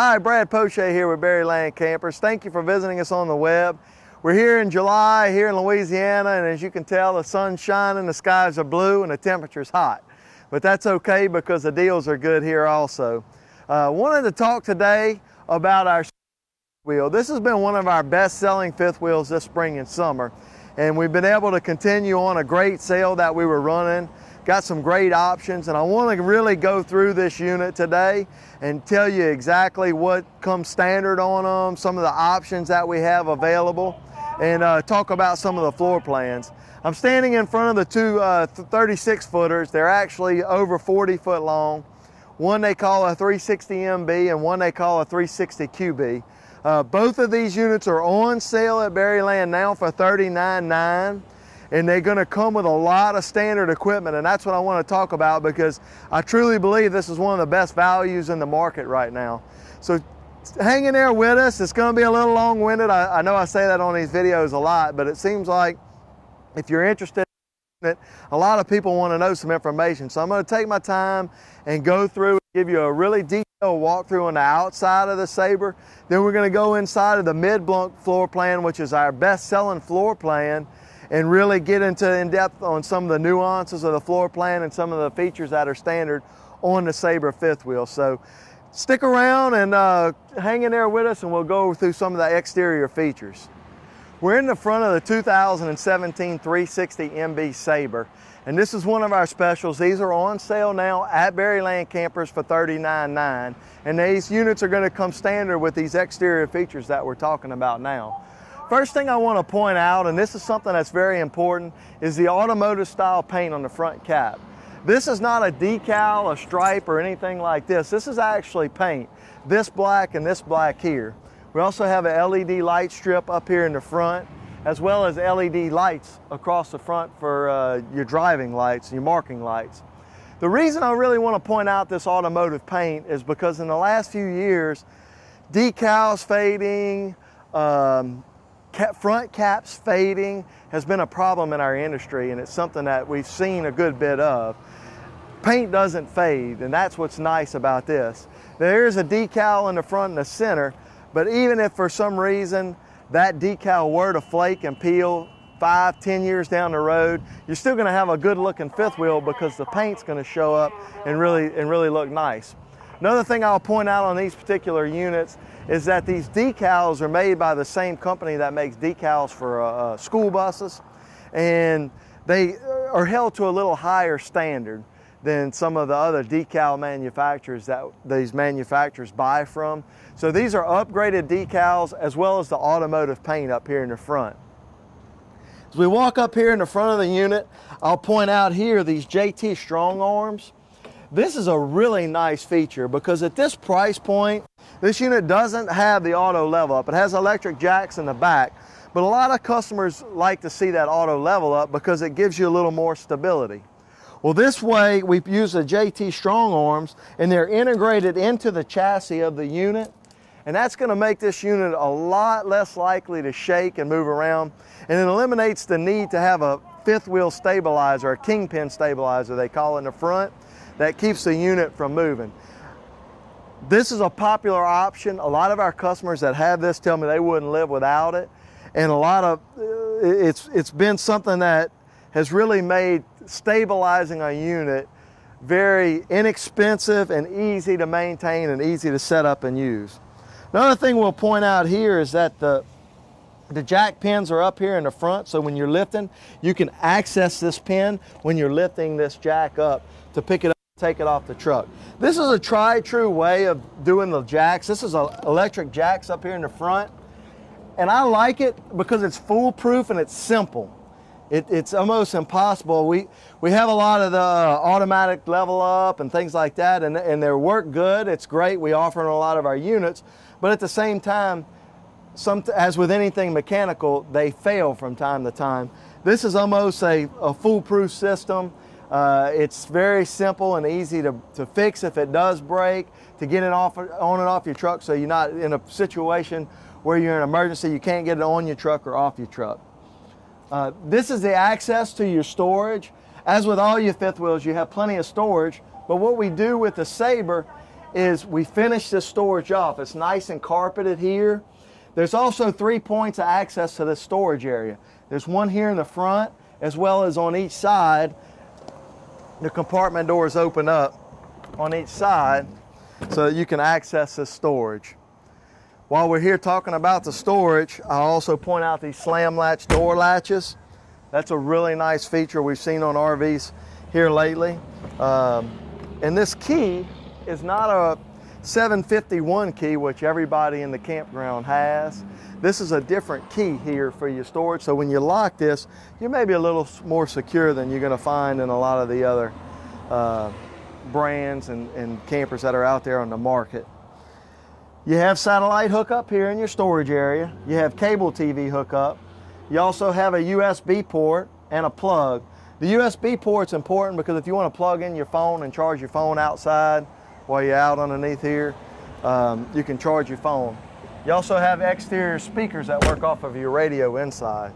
Hi, Brad Poche here with Berryland Campers. Thank you for visiting us on the web. We're here in July here in Louisiana, and as you can tell, the sun's shining, the skies are blue, and the temperature's hot. But that's okay because the deals are good here also. Wanted to talk today about our wheel. This has been one of our best-selling fifth wheels this spring and summer, and we've been able to continue on a great sale that we were running. Got some great options, and I want to really go through this unit today and tell you exactly what comes standard on them, some of the options that we have available, and talk about some of the floor plans. I'm standing in front of the two 36-footers. They're actually over 40 foot long. One they call a 360 MB and one they call a 360 QB. Both of these units are on sale at Berryland now for $39.9. And they're going to come with a lot of standard equipment, and that's what I want to talk about because I truly believe this is one of the best values in the market right now. So hang in there with us. It's going to be a little long-winded. I know I say that on these videos a lot, but it seems like if you're interested in it, a lot of people want to know some information. So I'm going to take my time and go through and give you a really detailed walkthrough on the outside of the Sabre. Then we're going to go inside of the mid-bunk floor plan, which is our best-selling floor plan, and really get into in-depth on some of the nuances of the floor plan and some of the features that are standard on the Sabre fifth wheel. So stick around and hang in there with us, and we'll go through some of the exterior features. We're in the front of the 2017 360 MB Sabre, and this is one of our specials. These are on sale now at Berryland Campers for $39.9, and these units are going to come standard with these exterior features that we're talking about now. First thing I want to point out, and this is something that's very important, is the automotive style paint on the front cap. This is not a decal, a stripe, or anything like this. This is actually paint. This black and this black here. We also have an LED light strip up here in the front, as well as LED lights across the front for your driving lights, your marking lights. The reason I really want to point out this automotive paint is because in the last few years, decals fading, front caps fading has been a problem in our industry, and it's something that we've seen a good bit of. Paint doesn't fade, and that's what's nice about this. There is a decal in the front and the center, but even if for some reason that decal were to flake and peel 5-10 years down the road, you're still going to have a good looking fifth wheel because the paint's going to show up and really look nice. Another thing I'll point out on these particular units is that these decals are made by the same company that makes decals for school buses, and they are held to a little higher standard than some of the other decal manufacturers that these manufacturers buy from. So these are upgraded decals as well as the automotive paint up here in the front. As we walk up here in the front of the unit, I'll point out here these JT strong arms. This is a really nice feature because at this price point, this unit doesn't have the auto level up. It has electric jacks in the back, but a lot of customers like to see that auto level up because it gives you a little more stability. Well, this way we use the JT strong arms, and they're integrated into the chassis of the unit, and that's going to make this unit a lot less likely to shake and move around, and it eliminates the need to have a fifth wheel stabilizer, a kingpin stabilizer they call it in the front, that keeps the unit from moving. This is a popular option. A lot of our customers that have this tell me they wouldn't live without it, and a lot of it's been something that has really made stabilizing a unit very inexpensive and easy to maintain and easy to set up and use. Another thing we'll point out here is that the jack pins are up here in the front, so when you're lifting, you can access this pin when you're lifting this jack up to pick it up, take it off the truck. This is a tried-true way of doing the jacks. This is electric jacks up here in the front, and I like it because it's foolproof and it's simple. It's almost impossible. We have a lot of the automatic level up and things like that, and they work good. It's great. We offer in a lot of our units, but at the same time, as with anything mechanical, they fail from time to time. This is almost a foolproof system. It's very simple and easy to fix if it does break, to get it on and off your truck so you're not in a situation where you're in an emergency, you can't get it on your truck or off your truck. This is the access to your storage. As with all your fifth wheels, you have plenty of storage, but what we do with the Sabre is we finished this storage off. It's nice and carpeted here. There's also 3 points of access to this storage area. There's one here in the front, as well as on each side. The compartment doors open up on each side so that you can access this storage. While we're here talking about the storage, I'll also point out these slam latch door latches. That's a really nice feature we've seen on RVs here lately. And this key is not a 751 key, which everybody in the campground has. This is a different key here for your storage. So when you lock this, you may be a little more secure than you're going to find in a lot of the other brands and campers that are out there on the market. You have satellite hookup here in your storage area. You have cable TV hookup. You also have a USB port and a plug. The USB port's important because if you want to plug in your phone and charge your phone outside while you're out underneath here, you can charge your phone. You also have exterior speakers that work off of your radio inside.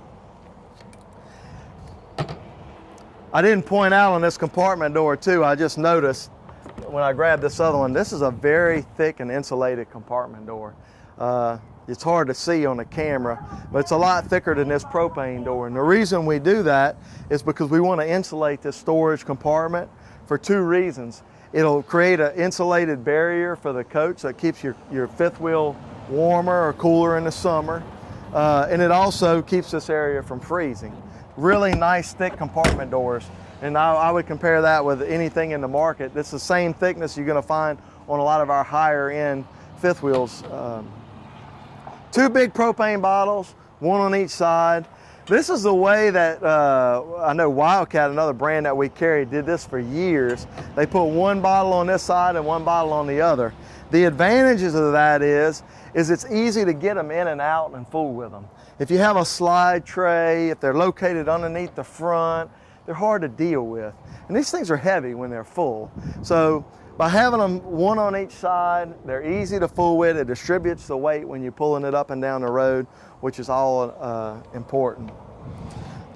I didn't point out on this compartment door too, I just noticed when I grabbed this other one, this is a very thick and insulated compartment door. It's hard to see on the camera, but it's a lot thicker than this propane door. And the reason we do that is because we want to insulate this storage compartment for 2 reasons. It'll create an insulated barrier for the coach so it keeps your fifth wheel warmer or cooler in the summer. And it also keeps this area from freezing. Really nice thick compartment doors. And I would compare that with anything in the market. This is the same thickness you're going to find on a lot of our higher end fifth wheels. 2 big propane bottles, 1 on each side. This is the way that I know Wildcat, another brand that we carry, did this for years. They put 1 bottle on this side and 1 bottle on the other. The advantages of that is it's easy to get them in and out and fool with them. If you have a slide tray, if they're located underneath the front, they're hard to deal with. And these things are heavy when they're full. So by having them 1 on each side, they're easy to fool with. It distributes the weight when you're pulling it up and down the road, which is all important.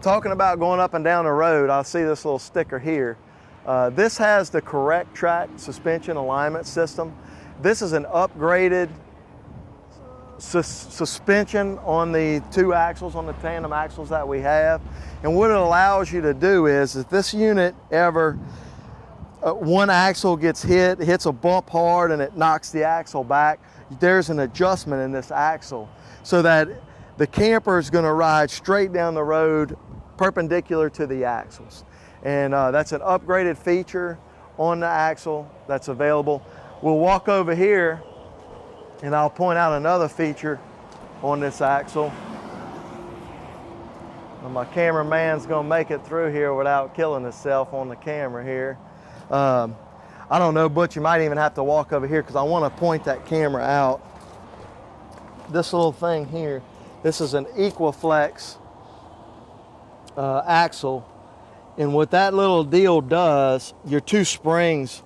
Talking about going up and down the road, I see this little sticker here. This has the correct track suspension alignment system. This is an upgraded suspension on the 2 axles, on the tandem axles that we have. And what it allows you to do is, if this unit ever, one axle gets hits a bump hard and it knocks the axle back, there's an adjustment in this axle so that the camper is going to ride straight down the road perpendicular to the axles. And that's an upgraded feature on the axle that's available. We'll walk over here and I'll point out another feature on this axle. Well, my cameraman's gonna make it through here without killing himself on the camera here. I don't know, Butch, you might even have to walk over here because I want to point that camera out. This little thing here, this is an Equiflex axle. And what that little deal does, your 2 springs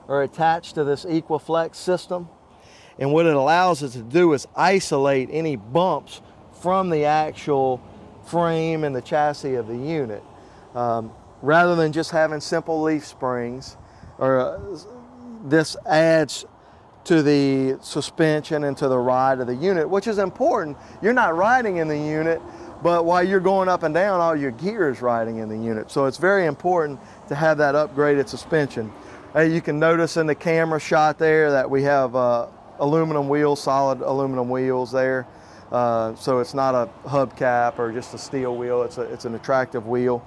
are attached to this Equiflex system. And what it allows us to do is isolate any bumps from the actual frame and the chassis of the unit. Rather than just having simple leaf springs, this adds to the suspension and to the ride of the unit, which is important. You're not riding in the unit, but while you're going up and down, all your gear is riding in the unit. So it's very important to have that upgraded suspension. You can notice in the camera shot there that we have aluminum wheels, solid aluminum wheels there. So it's not a hubcap or just a steel wheel, it's an attractive wheel.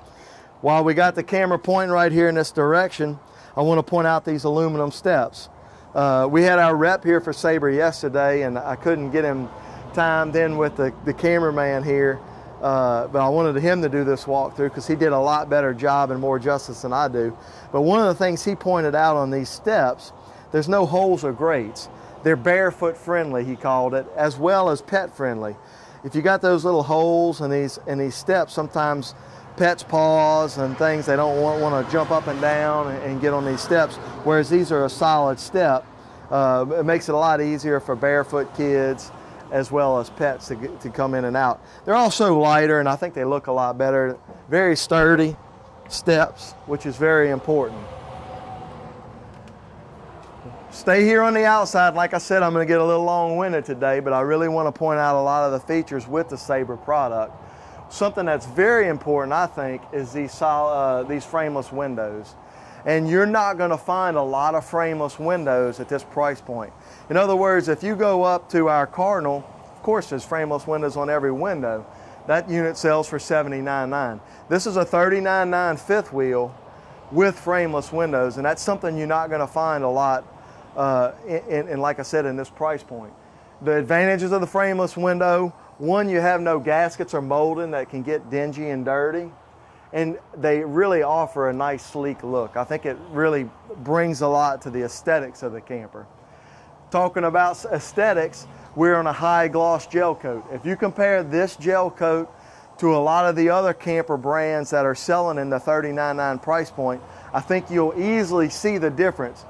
While we got the camera pointing right here in this direction, I want to point out these aluminum steps. We had our rep here for Sabre yesterday and I couldn't get him timed in with the cameraman here, but I wanted him to do this walkthrough because he did a lot better job and more justice than I do. But one of the things he pointed out on these steps, there's no holes or grates. They're barefoot friendly, he called it, as well as pet friendly. If you got those little holes in these steps, sometimes pets' paws and things, they don't want to jump up and down and get on these steps, whereas these are a solid step. It makes it a lot easier for barefoot kids as well as pets to come in and out. They're also lighter and I think they look a lot better. Very sturdy steps, which is very important. Stay here on the outside. Like I said, I'm going to get a little long-winded today, but I really want to point out a lot of the features with the Sabre product. Something that's very important, I think, is these frameless windows. And you're not going to find a lot of frameless windows at this price point. In other words, if you go up to our Cardinal, of course there's frameless windows on every window. That unit sells for $79.9. This is a $39.9 fifth wheel with frameless windows, and that's something you're not going to find a lot in, like I said, in this price point. The advantages of the frameless window: one, you have no gaskets or molding that can get dingy and dirty, and they really offer a nice sleek look. I think it really brings a lot to the aesthetics of the camper. Talking about aesthetics, we're on a high gloss gel coat. If you compare this gel coat to a lot of the other camper brands that are selling in the $39.9 price point, I think you'll easily see the difference.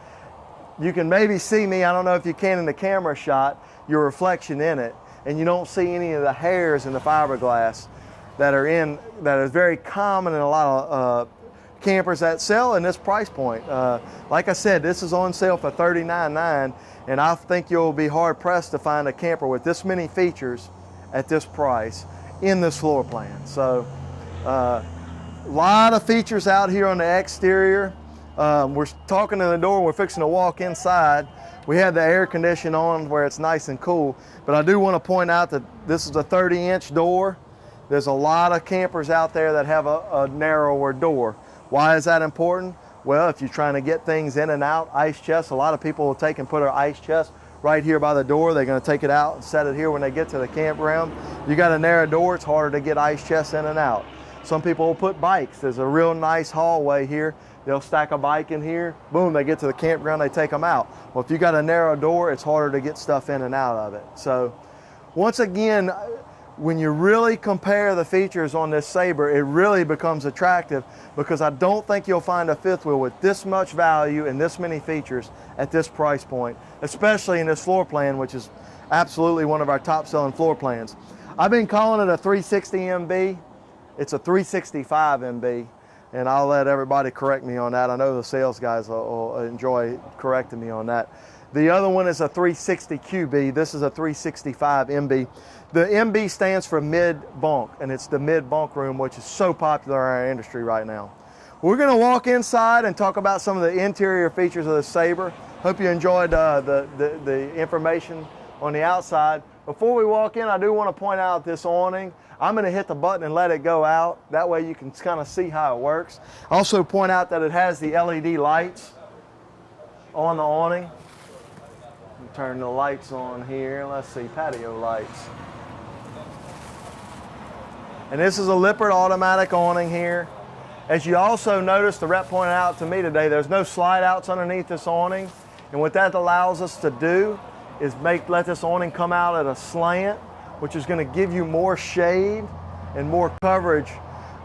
You can maybe see me, I don't know if you can in the camera shot, your reflection in it, and you don't see any of the hairs in the fiberglass that is very common in a lot of campers that sell in this price point. Like I said, this is on sale for $39.9, and I think you'll be hard pressed to find a camper with this many features at this price in this floor plan. So a lot of features out here on the exterior. We're talking in the door, we're fixing to walk inside. We have the air conditioning on where it's nice and cool, but I do want to point out that this is a 30-inch door. There's a lot of campers out there that have a narrower door. Why is that important? Well, if you're trying to get things in and out, ice chests, a lot of people will take and put an ice chest right here by the door. They're going to take it out and set it here when they get to the campground. You got a narrow door, it's harder to get ice chests in and out. Some people will put bikes. There's a real nice hallway here. They'll stack a bike in here, boom, they get to the campground, they take them out. Well, if you got a narrow door, it's harder to get stuff in and out of it. So once again, when you really compare the features on this Sabre, it really becomes attractive, because I don't think you'll find a fifth wheel with this much value and this many features at this price point, especially in this floor plan, which is absolutely one of our top selling floor plans. I've been calling it a 360 MB. It's a 365 MB, and I'll let everybody correct me on that. I know the sales guys will enjoy correcting me on that. The other one is a 360 QB. This is a 365 MB. The MB stands for mid-bunk, and it's the mid-bunk room, which is so popular in our industry right now. We're going to walk inside and talk about some of the interior features of the Sabre. Hope you enjoyed the information on the outside. Before we walk in, I do want to point out this awning. I'm going to hit the button and let it go out. That way you can kind of see how it works. Also point out that it has the LED lights on the awning. Turn the lights on here. Let's see, patio lights. And this is a Lippert automatic awning here. As you also noticed, the rep pointed out to me today, there's no slide outs underneath this awning. And what that allows us to do is let this awning come out at a slant, which is going to give you more shade and more coverage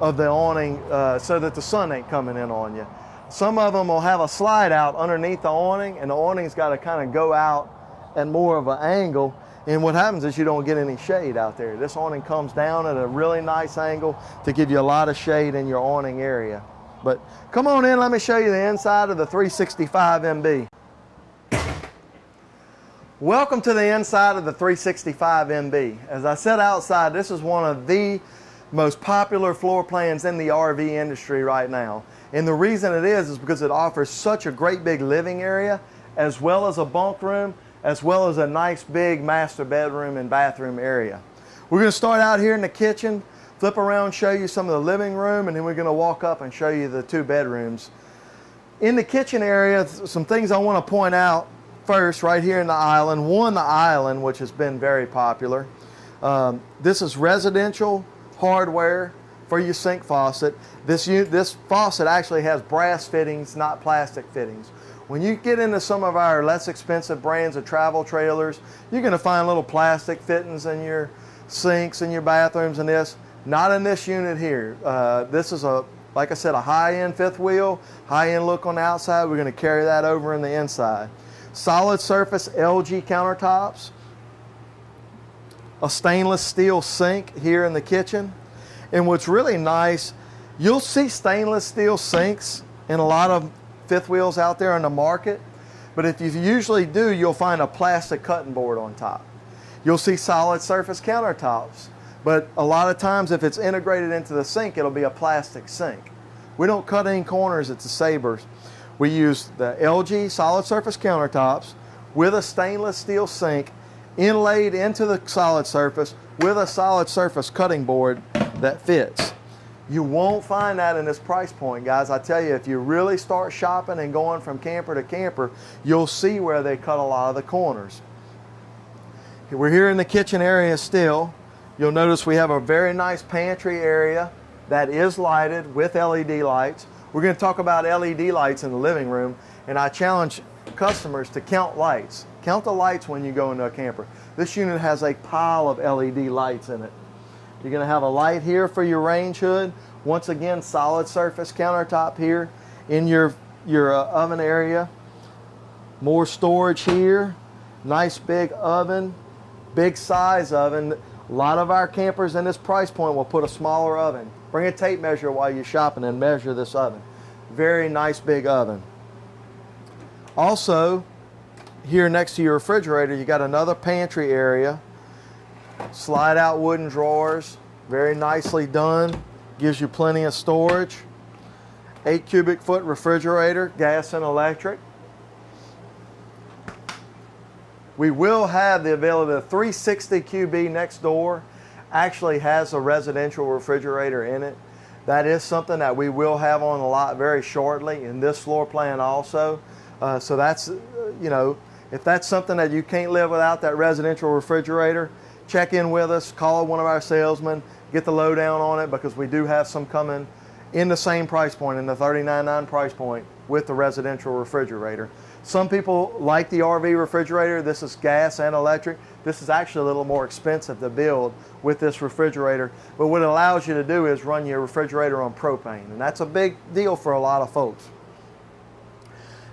of the awning so that the sun ain't coming in on you. Some of them will have a slide out underneath the awning, and the awning's got to kind of go out at more of an angle, and what happens is you don't get any shade out there. This awning comes down at a really nice angle to give you a lot of shade in your awning area. But come on in, let me show you the inside of the 365 MB. Welcome to the inside of the 365 MB. As I said outside, this is one of the most popular floor plans in the RV industry right now. And the reason it is because it offers such a great big living area, as well as a bunk room, as well as a nice big master bedroom and bathroom area. We're going to start out here in the kitchen, flip around, show you some of the living room, and then we're going to walk up and show you the two bedrooms. In the kitchen area, some things I want to point out. First, right here in the island, the island, which has been very popular. This is residential hardware for your sink faucet. This faucet actually has brass fittings, not plastic fittings. When you get into some of our less expensive brands of travel trailers, you're going to find little plastic fittings in your sinks and your bathrooms and this. Not in this unit here. This is like I said, a high-end fifth wheel, high-end look on the outside. We're going to carry that over in the inside. Solid surface LG countertops, a stainless steel sink here in the kitchen. And what's really nice, you'll see stainless steel sinks in a lot of fifth wheels out there on the market. But if you usually do, you'll find a plastic cutting board on top. You'll see solid surface countertops, but a lot of times if it's integrated into the sink, it'll be a plastic sink. We don't cut any corners at the Sabres. We use the LG solid surface countertops with a stainless steel sink inlaid into the solid surface with a solid surface cutting board that fits. You won't find that in this price point, guys. I tell you, if you really start shopping and going from camper to camper, you'll see where they cut a lot of the corners. We're here in the kitchen area still. You'll notice we have a very nice pantry area that is lighted with LED lights. We're going to talk about LED lights in the living room, and I challenge customers to count lights. Count the lights when you go into a camper. This unit has a pile of LED lights in it. You're going to have a light here for your range hood. Once again, solid surface countertop here in your oven area. More storage here. Nice big oven. Big size oven. A lot of our campers in this price point will put a smaller oven. Bring a tape measure while you're shopping and measure this oven. Very nice big oven. Also, here next to your refrigerator, you got another pantry area. Slide out wooden drawers. Very nicely done. Gives you plenty of storage. 8 cubic foot refrigerator, gas and electric. We will have the availability of 360 QB next door. Actually has a residential refrigerator in it. That is something that we will have on the lot very shortly in this floor plan also. So that's, you know, if that's something that you can't live without, that residential refrigerator, check in with us, call one of our salesmen, get the lowdown on it, because we do have some coming in the same price point, in the $39.9 price point with the residential refrigerator. Some people like the RV refrigerator. This is gas and electric. This is actually a little more expensive to build with this refrigerator, but what it allows you to do is run your refrigerator on propane, and that's a big deal for a lot of folks.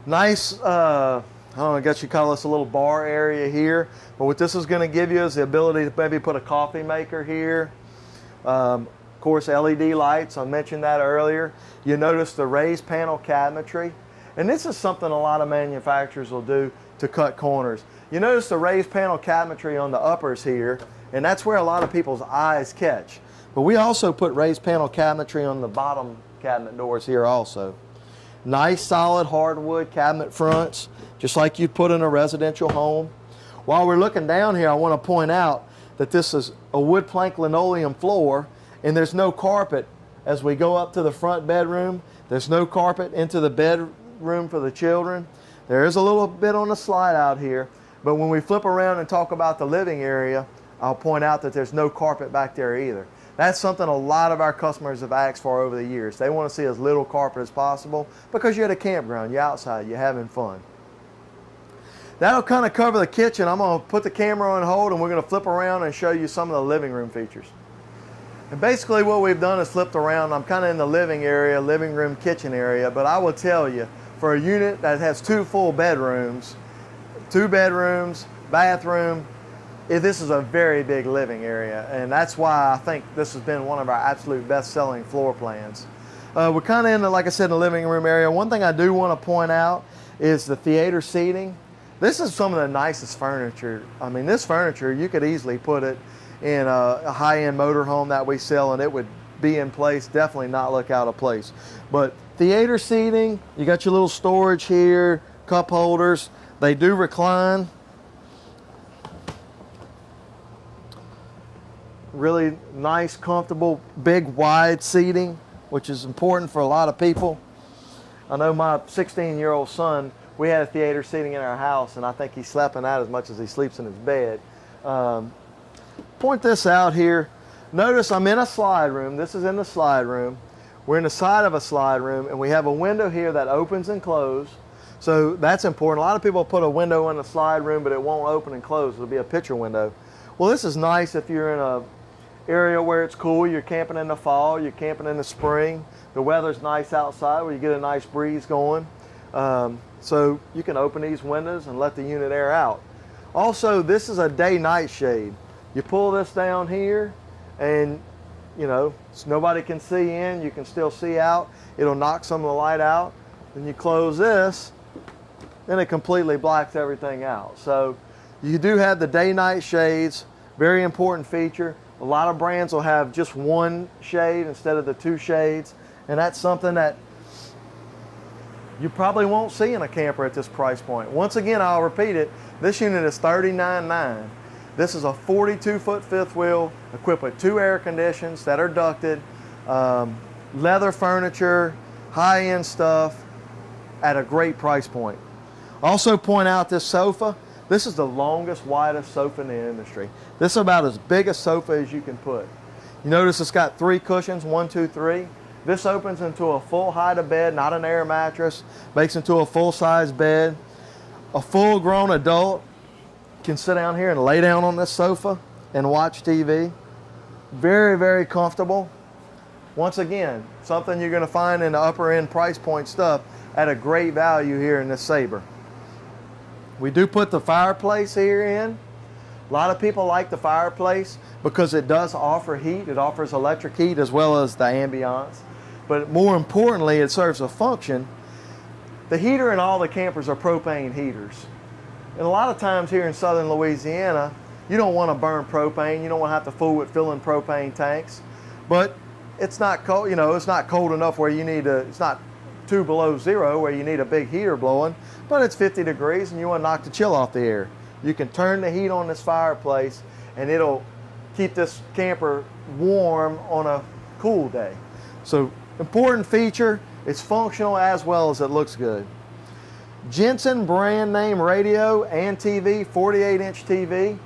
Nice, I don't know, I guess you call this a little bar area here, but what this is going to give you is the ability to maybe put a coffee maker here. Of course, LED lights, I mentioned that earlier. You notice the raised panel cabinetry. And this is something a lot of manufacturers will do to cut corners. You notice the raised panel cabinetry on the uppers here, and that's where a lot of people's eyes catch. But we also put raised panel cabinetry on the bottom cabinet doors here also. Nice solid hardwood cabinet fronts, just like you'd put in a residential home. While we're looking down here, I want to point out that this is a wood plank linoleum floor, and there's no carpet as we go up to the front bedroom. There's no carpet into the bedroom for the children. There is a little bit on the slide out here, but when we flip around and talk about the living area, I'll point out that there's no carpet back there either. That's something a lot of our customers have asked for over the years. They want to see as little carpet as possible because you're at a campground, you're outside, you're having fun. That'll kind of cover the kitchen. I'm going to put the camera on hold and we're going to flip around and show you some of the living room features. And basically what we've done is flipped around. I'm kind of in the living area, living room, kitchen area, but I will tell you, for a unit that has 2 full bedrooms, 2 bedrooms, bathroom, this is a very big living area, and that's why I think this has been one of our absolute best-selling floor plans. We're kind of in the, like I said, the living room area. One thing I do want to point out is the theater seating. This is some of the nicest furniture. I mean, this furniture, you could easily put it in a high-end motorhome that we sell, and it would be in place, definitely not look out of place. But theater seating, you got your little storage here, cup holders. They do recline. Really nice, comfortable, big, wide seating, which is important for a lot of people. I know my 16-year-old son, we had a theater seating in our house, and I think he slept in that as much as he sleeps in his bed. Point this out here. Notice I'm in a slide room. This is in the slide room. We're in the side of a slide room, and we have a window here that opens and closes. So that's important. A lot of people put a window in the slide room, but it won't open and close. It'll be a picture window. Well, this is nice if you're in a area where it's cool. You're camping in the fall, you're camping in the spring. The weather's nice outside where you get a nice breeze going. So you can open these windows and let the unit air out. Also, this is a day-night shade. You pull this down here, and you know, so nobody can see in, you can still see out. It'll knock some of the light out. Then you close this, then it completely blacks everything out. So you do have the day-night shades, very important feature. A lot of brands will have just one shade instead of the two shades, and that's something that you probably won't see in a camper at this price point. Once again, I'll repeat it, this unit is $39,900. This is a 42-foot fifth wheel equipped with 2 air conditions that are ducted, leather furniture, high-end stuff at a great price point. Also point out this sofa. This is the longest, widest sofa in the industry. This is about as big a sofa as you can put. You notice it's got 3 cushions, 1, 2, 3. This opens into a full height of bed, not an air mattress. Makes into a full-size bed. A full-grown adult can sit down here and lay down on this sofa and watch TV. Very, very comfortable. Once again, something you're going to find in the upper end price point stuff at a great value here in this Sabre. We do put the fireplace here in. A lot of people like the fireplace because it does offer heat. It offers electric heat as well as the ambiance. But more importantly, it serves a function. The heater in all the campers are propane heaters. And a lot of times here in southern Louisiana, you don't want to burn propane. You don't want to have to fool with filling propane tanks. But it's not cold, you know, it's not cold enough where you need to, it's not 2 below 0 where you need a big heater blowing, but it's 50 degrees and you want to knock the chill off the air. You can turn the heat on this fireplace and it'll keep this camper warm on a cool day. So important feature, it's functional as well as it looks good. Jensen brand name radio and TV, 48-inch TV.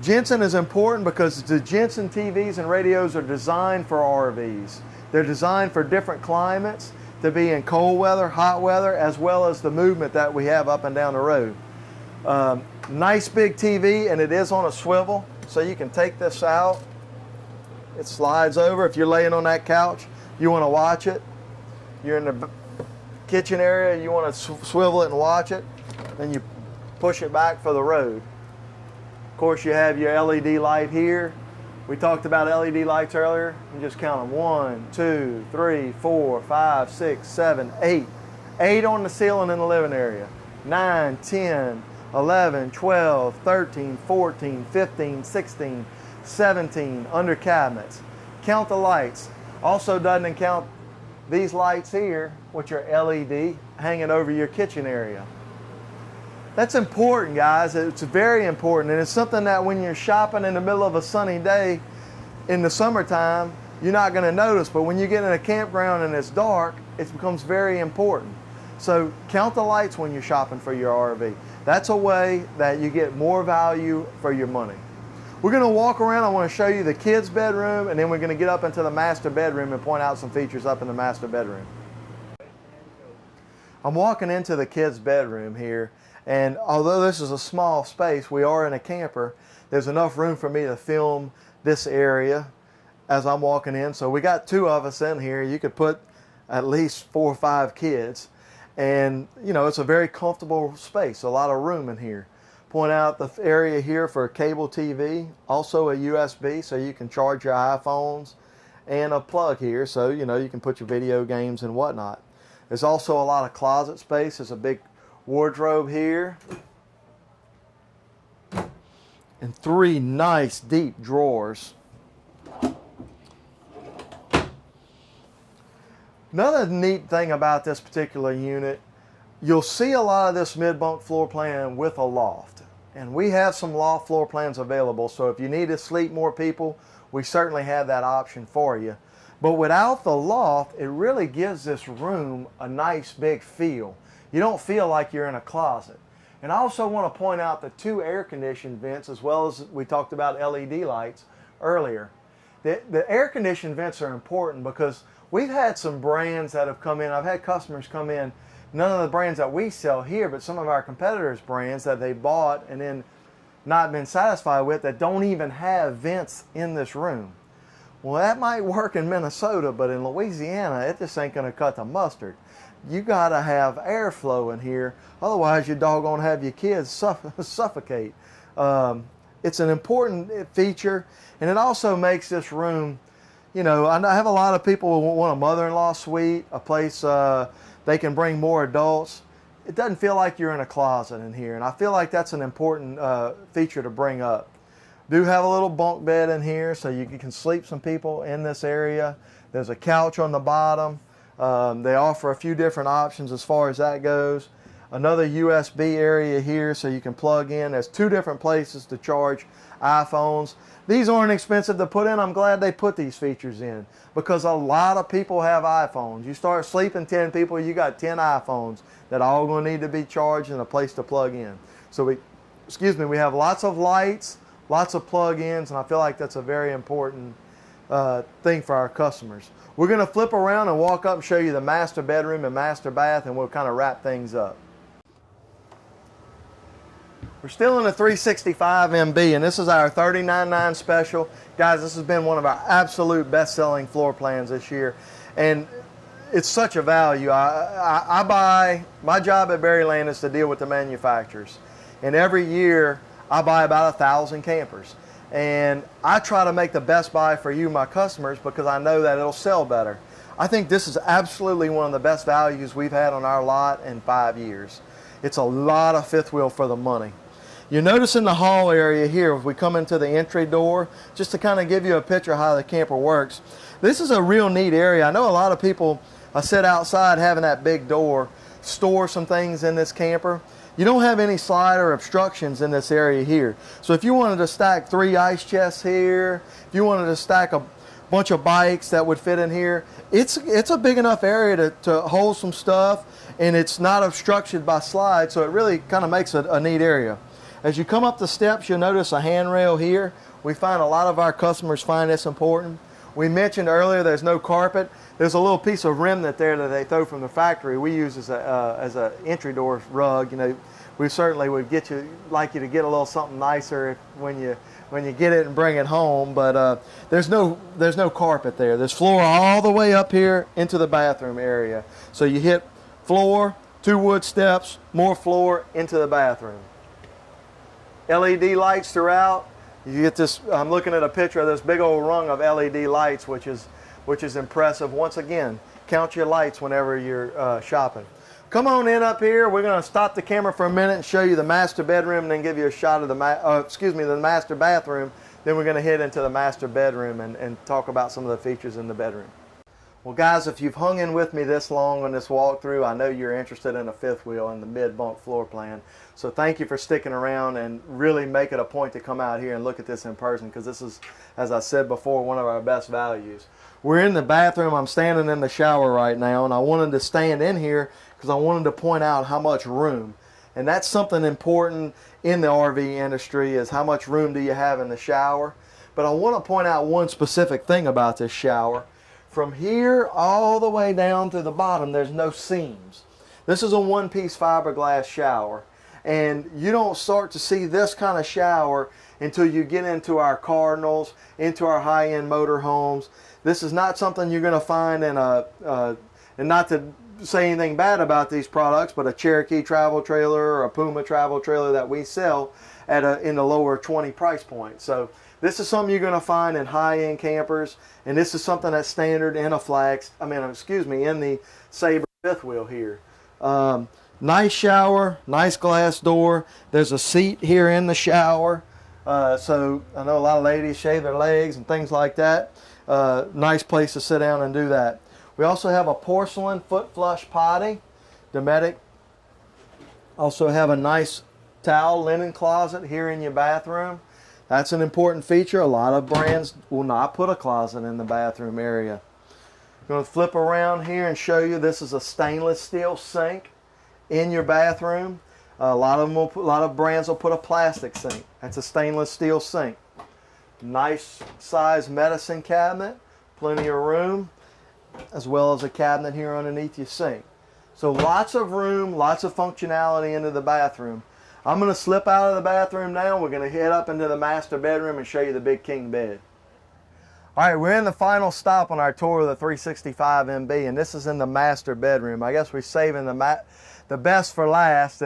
Jensen is important because the Jensen TVs and radios are designed for RVs. They're designed for different climates, to be in cold weather, hot weather, as well as the movement that we have up and down the road. Nice big TV, and it is on a swivel, so you can take this out. It slides over. If you're laying on that couch, you want to watch it. You're in the kitchen area, you want to swivel it and watch it. Then you push it back for the road. Of course, you have your LED light here. We talked about LED lights earlier. You just count them. 1, 2, 3, 4, 5, 6, 7, 8. 8 on the ceiling in the living area. 9, 10, 11, 12, 13, 14, 15, 16, 17 under cabinets. Count the lights. Also doesn't count these lights here, which are LED, hanging over your kitchen area. That's important, guys. It's very important, and it's something that when you're shopping in the middle of a sunny day in the summertime, you're not going to notice, but when you get in a campground and it's dark, it becomes very important. So count the lights when you're shopping for your RV. That's a way that you get more value for your money. We're going to walk around. I want to show you the kids' bedroom, and then we're going to get up into the master bedroom and point out some features up in the master bedroom. I'm walking into the kids' bedroom here, and although this is a small space, we are in a camper, there's enough room for me to film this area as I'm walking in. So we got 2 of us in here. You could put at least 4 or 5 kids. And, you know, it's a very comfortable space, a lot of room in here. Point out the area here for cable TV, also a USB so you can charge your iPhones, and a plug here so, you know, you can put your video games and whatnot. There's also a lot of closet space. There's a big wardrobe here. And 3 nice deep drawers. Another neat thing about this particular unit, you'll see a lot of this mid-bunk floor plan with a loft. And we have some loft floor plans available, so if you need to sleep more people, we certainly have that option for you. But without the loft, it really gives this room a nice big feel. You don't feel like you're in a closet. And I also want to point out the 2 air-conditioned vents, as well as we talked about LED lights earlier. The air-conditioned vents are important because we've had some brands that have come in. I've had customers come in, none of the brands that we sell here, but some of our competitors' brands that they bought and then not been satisfied with, that don't even have vents in this room. Well, that might work in Minnesota, but in Louisiana, it just ain't going to cut the mustard. You got to have airflow in here, otherwise you're doggone have your kids suffocate. It's an important feature, and it also makes this room, you know, I have a lot of people who want a mother-in-law suite, a place they can bring more adults. it doesn't feel like you're in a closet in here, and I feel like that's an important feature to bring up. Do have a little bunk bed in here so you can sleep some people in this area. There's a couch on the bottom. They offer a few different options as far as that goes. Another USB area here so you can plug in. There's 2 different places to charge iPhones. These aren't expensive to put in. I'm glad they put these features in because a lot of people have iPhones. You start sleeping 10 people, you got 10 iPhones that are all going to need to be charged and a place to plug in. So we have lots of lights, lots of plug-ins, and I feel like that's a very important thing for our customers. We're going to flip around and walk up and show you the master bedroom and master bath, and we'll kind of wrap things up. We're still in the 365 MB, and this is our $39.9 special. Guys, this has been one of our absolute best-selling floor plans this year, and it's such a value. My job at Berryland is to deal with the manufacturers, and every year I buy about 1,000 campers, and I try to make the best buy for you, my customers, because I know that it'll sell better. I think this is absolutely one of the best values we've had on our lot in 5 years. It's a lot of fifth wheel for the money. You notice in the hall area here, if we come into the entry door, just to kind of give you a picture of how the camper works, this is a real neat area. I know a lot of people sit outside having that big door, store some things in this camper. You don't have any slide or obstructions in this area here. So if you wanted to stack 3 ice chests here, if you wanted to stack a bunch of bikes that would fit in here, it's a big enough area to hold some stuff, and it's not obstructed by slides, so it really kind of makes a neat area. As you come up the steps, you'll notice a handrail here. We find a lot of our customers find this important. We mentioned earlier there's no carpet. There's a little piece of remnant there that they throw from the factory. We use as a entry door rug. You know, we certainly would like you to get a little something nicer when you get it and bring it home. But there's no carpet there. There's floor all the way up here into the bathroom area. So you hit floor, 2 wood steps, more floor into the bathroom. LED lights throughout. You get this. I'm looking at a picture of this big old rung of LED lights, which is impressive. Once again, count your lights whenever you're shopping. Come on in up here. We're going to stop the camera for a minute and show you the master bedroom, and then give you a shot of the master bathroom. Then we're going to head into the master bedroom and talk about some of the features in the bedroom. Well, guys, if you've hung in with me this long on this walkthrough, I know you're interested in a fifth wheel and the mid-bunk floor plan. So thank you for sticking around and really make it a point to come out here and look at this in person, because this is, as I said before, one of our best values. We're in the bathroom. I'm standing in the shower right now, and I wanted to stand in here because I wanted to point out how much room. And that's something important in the RV industry, is how much room do you have in the shower. But I want to point out one specific thing about this shower. From here all the way down to the bottom, there's no seams. This is a one-piece fiberglass shower, and you don't start to see this kind of shower until you get into our Cardinals, into our high-end motorhomes. This is not something you're going to find in and not to say anything bad about these products, but a Cherokee travel trailer or a Puma travel trailer that we sell at in the lower 20 price point. So this is something you're going to find in high-end campers, and this is something that's standard in in the Sabre fifth wheel here. Nice shower, nice glass door. There's a seat here in the shower, so I know a lot of ladies shave their legs and things like that. Nice place to sit down and do that. We also have a porcelain foot flush potty, Dometic. Also have a nice towel linen closet here in your bathroom. That's an important feature. A lot of brands will not put a closet in the bathroom area. I'm going to flip around here and show you, this is a stainless steel sink in your bathroom. A lot of brands will put a plastic sink. That's a stainless steel sink. Nice size medicine cabinet, plenty of room, as well as a cabinet here underneath your sink. So lots of room, lots of functionality into the bathroom. I'm going to slip out of the bathroom now. We're going to head up into the master bedroom and show you the big king bed. All right, we're in the final stop on our tour of the 365 MB, and this is in the master bedroom. I guess we're saving the best for last.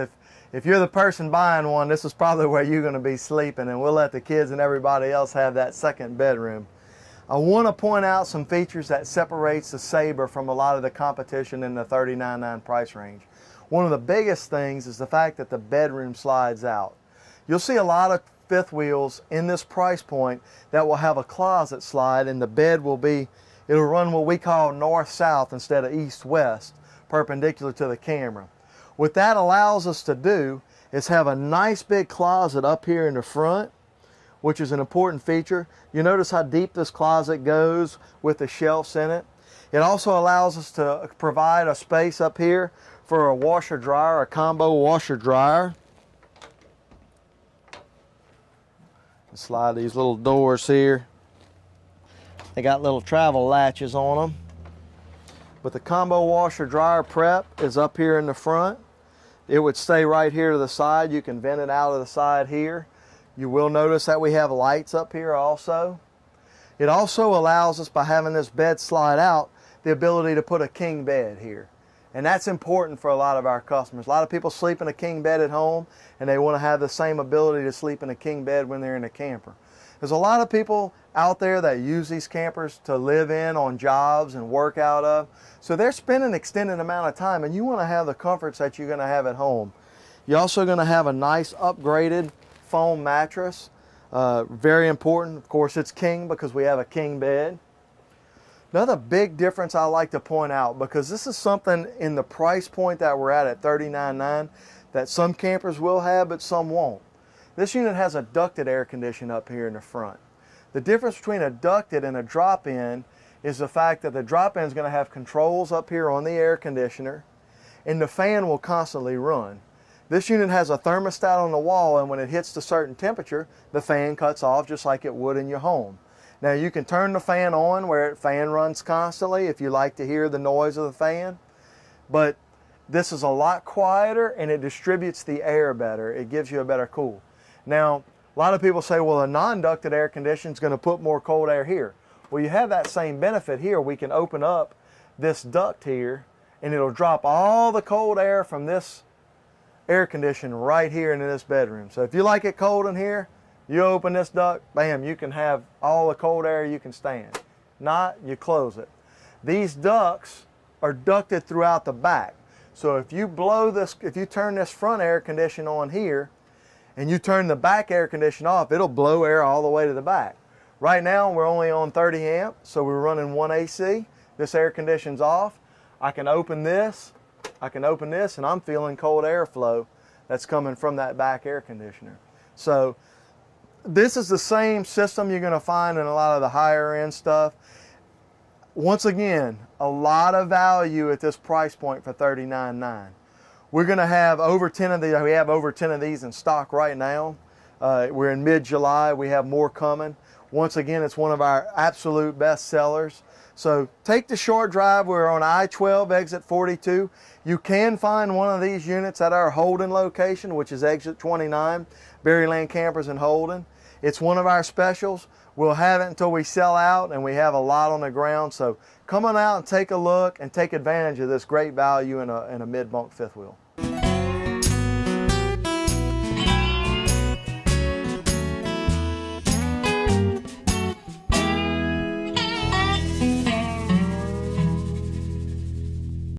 If you're the person buying one, this is probably where you're going to be sleeping, and we'll let the kids and everybody else have that second bedroom. I want to point out some features that separates the Sabre from a lot of the competition in the $39.9 price range. One of the biggest things is the fact that the bedroom slides out. You'll see a lot of fifth wheels in this price point that will have a closet slide, and the bed will be, it'll run what we call north-south instead of east-west, perpendicular to the camera. What that allows us to do is have a nice big closet up here in the front, which is an important feature. You notice how deep this closet goes with the shelves in it. It also allows us to provide a space up here for a washer dryer, a combo washer dryer. Slide these little doors here. They got little travel latches on them. But the combo washer dryer prep is up here in the front. It would stay right here to the side. You can vent it out of the side here. You will notice that we have lights up here also. It also allows us, by having this bed slide out, the ability to put a king bed here. And that's important for a lot of our customers. A lot of people sleep in a king bed at home, and they want to have the same ability to sleep in a king bed when they're in a camper. There's a lot of people out there that use these campers to live in on jobs and work out of. So they're spending an extended amount of time, and you want to have the comforts that you're going to have at home. You're also going to have a nice upgraded foam mattress. Very important. Of course, it's king because we have a king bed. Another big difference I like to point out, because this is something in the price point that we're at $39,900 that some campers will have, but some won't. This unit has a ducted air conditioner up here in the front. The difference between a ducted and a drop-in is the fact that the drop-in is going to have controls up here on the air conditioner, and the fan will constantly run. This unit has a thermostat on the wall, and when it hits a certain temperature, the fan cuts off just like it would in your home. Now you can turn the fan on where the fan runs constantly if you like to hear the noise of the fan, but this is a lot quieter and it distributes the air better. It gives you a better cool. Now, a lot of people say, well, a non-ducted air conditioner is going to put more cold air here. Well, you have that same benefit here. We can open up this duct here and it'll drop all the cold air from this air conditioner right here into this bedroom. So if you like it cold in here, you open this duct, bam, you can have all the cold air you can stand. Not, you close it. These ducts are ducted throughout the back. So if you blow this, if you turn this front air conditioner on here and you turn the back air conditioner off, it'll blow air all the way to the back. Right now we're only on 30 amp, so we're running 1 AC. This air conditioner's off. I can open this, and I'm feeling cold airflow that's coming from that back air conditioner. So this is the same system you're going to find in a lot of the higher end stuff. Once again, a lot of value at this price point for $39,900. We're going to have over 10 of these. We have over 10 of these in stock right now. We're in mid-July. We have more coming. Once again, it's one of our absolute best sellers. So take the short drive. We're on I-12, exit 42. You can find one of these units at our Holden location, which is exit 29, Berryland Campers in Holden. It's one of our specials. We'll have it until we sell out, and we have a lot on the ground. So come on out and take a look and take advantage of this great value in a mid-bunk fifth wheel.